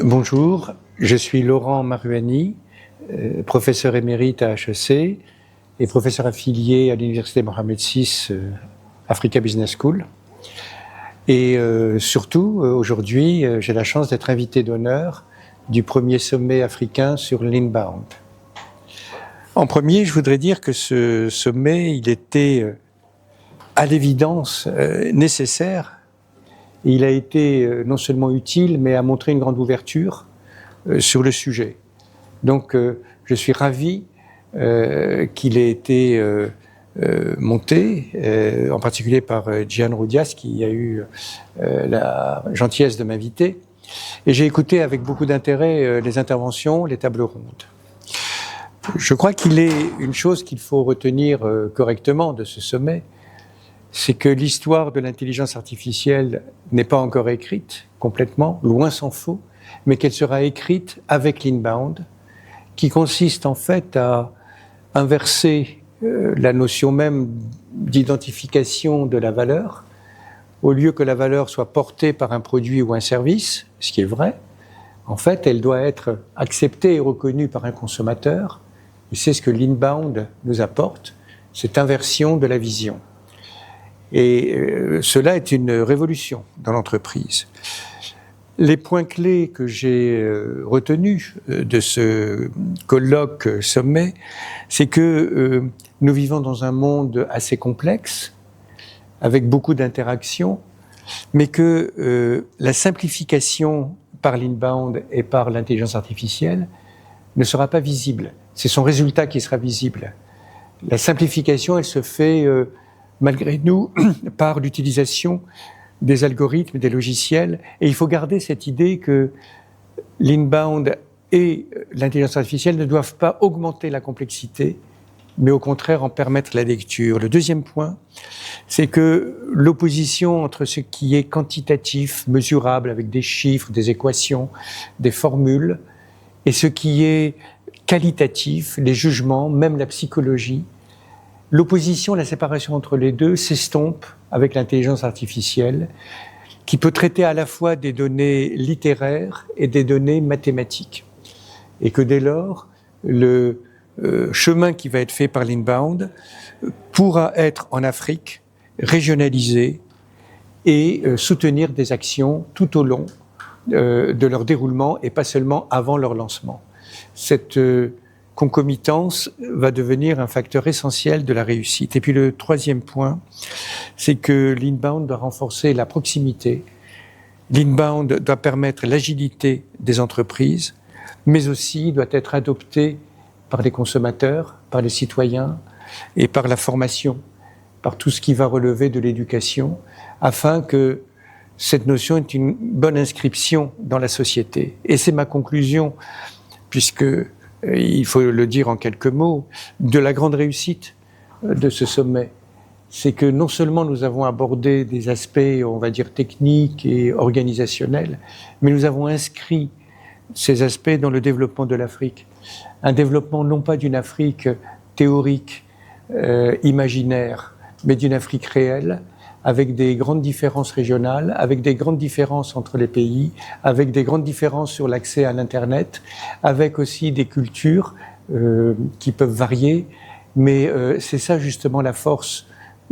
Bonjour, je suis Laurent Maruani, professeur émérite à HEC et professeur affilié à l'Université Mohammed VI Africa Business School. Et surtout, aujourd'hui, j'ai la chance d'être invité d'honneur du premier sommet africain sur l'inbound. En premier, je voudrais dire que ce sommet, il était à l'évidence nécessaire. Il a été non seulement utile, mais a montré une grande ouverture sur le sujet. Donc, je suis ravi qu'il ait été monté, en particulier par Gian Roudias, qui a eu la gentillesse de m'inviter. Et j'ai écouté avec beaucoup d'intérêt les interventions, les tables rondes. Je crois qu'il est une chose qu'il faut retenir correctement de ce sommet, c'est que l'histoire de l'intelligence artificielle n'est pas encore écrite complètement, loin s'en faut, mais qu'elle sera écrite avec l'inbound, qui consiste en fait à inverser la notion même d'identification de la valeur. Au lieu que la valeur soit portée par un produit ou un service, ce qui est vrai, en fait, elle doit être acceptée et reconnue par un consommateur. Et c'est ce que l'inbound nous apporte, cette inversion de la vision. Et cela est une révolution dans l'entreprise. Les points clés que j'ai retenus de ce colloque sommet, c'est que nous vivons dans un monde assez complexe, avec beaucoup d'interactions, mais que la simplification par l'inbound et par l'intelligence artificielle ne sera pas visible. C'est son résultat qui sera visible. La simplification, elle se fait malgré nous par l'utilisation des algorithmes, des logiciels. Et il faut garder cette idée que l'inbound et l'intelligence artificielle ne doivent pas augmenter la complexité, mais au contraire en permettre la lecture. Le deuxième point, c'est que l'opposition entre ce qui est quantitatif, mesurable, avec des chiffres, des équations, des formules, et ce qui est qualitatif, les jugements, même la psychologie, l'opposition, la séparation entre les deux s'estompe avec l'intelligence artificielle qui peut traiter à la fois des données littéraires et des données mathématiques. Et que dès lors, le chemin qui va être fait par l'inbound pourra être en Afrique régionalisé et soutenir des actions tout au long de leur déroulement et pas seulement avant leur lancement. Cette concomitance va devenir un facteur essentiel de la réussite. Et puis le troisième point, c'est que l'inbound doit renforcer la proximité. L'inbound doit permettre l'agilité des entreprises, mais aussi doit être adopté par les consommateurs, par les citoyens et par la formation, par tout ce qui va relever de l'éducation, afin que cette notion ait une bonne inscription dans la société. Et c'est ma conclusion, puisque il faut le dire en quelques mots, de la grande réussite de ce sommet. C'est que non seulement nous avons abordé des aspects, on va dire, techniques et organisationnels, mais nous avons inscrit ces aspects dans le développement de l'Afrique. Un développement non pas d'une Afrique théorique, imaginaire, mais d'une Afrique réelle, avec des grandes différences régionales, avec des grandes différences entre les pays, avec des grandes différences sur l'accès à l'Internet, avec aussi des cultures qui peuvent varier. Mais c'est ça justement la force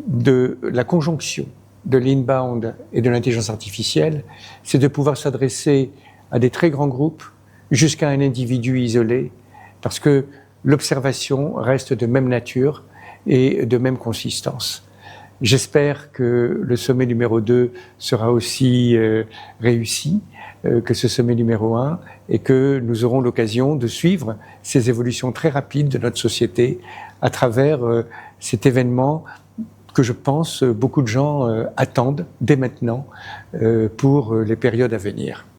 de la conjonction de l'inbound et de l'intelligence artificielle, c'est de pouvoir s'adresser à des très grands groupes jusqu'à un individu isolé, parce que l'observation reste de même nature et de même consistance. J'espère que le sommet numéro 2 sera aussi réussi que ce sommet numéro 1 et que nous aurons l'occasion de suivre ces évolutions très rapides de notre société à travers cet événement que je pense beaucoup de gens attendent dès maintenant pour les périodes à venir.